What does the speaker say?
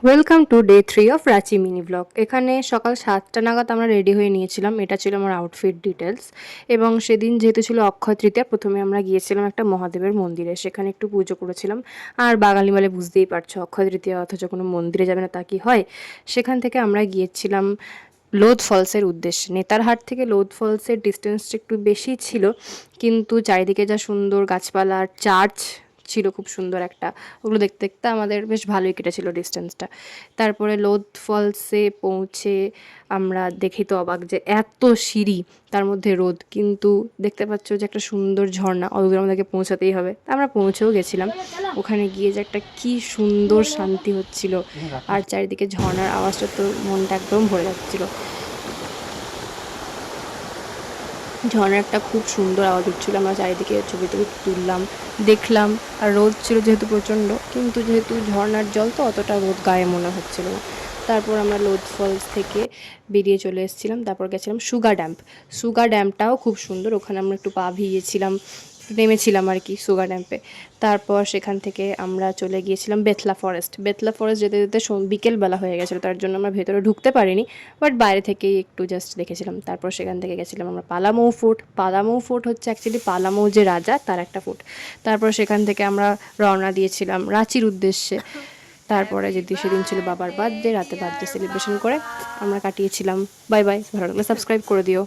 Welcome to day 3 of Ranchi mini blog. এখানে সকাল 7টা নাগাদ আমরা রেডি হয়ে নিয়েছিলাম। এটা ছিল আমার আউটফিট ডিটেলস। এবং সেদিন যেহেতু ছিল অক্ষয় তৃতীয়া, প্রথমে আমরা গিয়েছিলাম একটা মহাদেবের মন্দিরে, সেখানে একটু পুজো করেছিলাম। আর বাঙালি বলে বুঝতেই পারছো, অক্ষয় তৃতীয়া অথচ কোনো মন্দিরে যাবে না তা কি হয়। সেখান থেকে আমরা গিয়েছিলাম লোধ ফলসের উদ্দেশ্যে। নেতারহাট থেকে লোধ ফলসের ডিস্টেন্সটা একটু বেশি ছিল, কিন্তু চারিদিকে যা সুন্দর গাছপালা আর চার্চ ছিল খুব সুন্দর একটা, ওগুলো দেখতে দেখতে আমাদের বেশ ভালোই কেটেছিল ডিস্টেন্সটা। তারপরে লোধ ফলসে পৌঁছে আমরা দেখি তো অবাক যে এত সিঁড়ি, তার মধ্যে রোদ, কিন্তু দেখতে পাচ্ছ যে একটা সুন্দর ঝর্ণা, অতদূর আমাদেরকে পৌঁছাতেই হবে। তা আমরা পৌঁছেও গেছিলাম। ওখানে গিয়ে যে একটা কি সুন্দর শান্তি হচ্ছিল, আর চারিদিকে ঝর্ণার আওয়াজটা তো মনটা একদম ভরে যাচ্ছিল। ঝর্ণার একটা খুব সুন্দর আওয়াজ হচ্ছিলো। আমরা চারিদিকে ছবি টবি তুললাম, দেখলাম। আর রোদ ছিল যেহেতু প্রচণ্ড, কিন্তু যেহেতু ঝর্ণার জল তো অতটা রোদ গায়ে মনে হচ্ছিল না। তারপর আমরা লোধ ফলস থেকে বেরিয়ে চলে এসেছিলাম। তারপর গেছিলাম সুগা ড্যাম্প। সুগা ড্যাম্পটাও খুব সুন্দর, ওখানে আমরা একটু পা ভিজিয়েছিলাম, নেমেছিলাম আর কি সুগা ড্যাম্পে। তারপর সেখান থেকে আমরা চলে গিয়েছিলাম বেতলা ফরেস্ট। বেতলা ফরেস্ট যেতে যেতে বিকেলবেলা হয়ে গেছিলো, তার জন্য আমরা ভেতরে ঢুকতে পারিনি, বাট বাইরে থেকেই একটু জাস্ট দেখেছিলাম। তারপর সেখান থেকে গেছিলাম আমরা পালামৌ ফোর্ট। পালামৌ ফোর্ট হচ্ছে অ্যাকচুয়ালি পালামৌ যে রাজা তার একটা ফোর্ট। তারপর সেখান থেকে আমরা রওনা দিয়েছিলাম রাঁচির উদ্দেশ্যে। তারপরে যদি সেদিন ছিল বাবার বার্থডে, রাতে বার্থডে সেলিব্রেশন করে আমরা কাটিয়েছিলাম। বাই বাই, ভালো লাগলে সাবস্ক্রাইব করে দিও।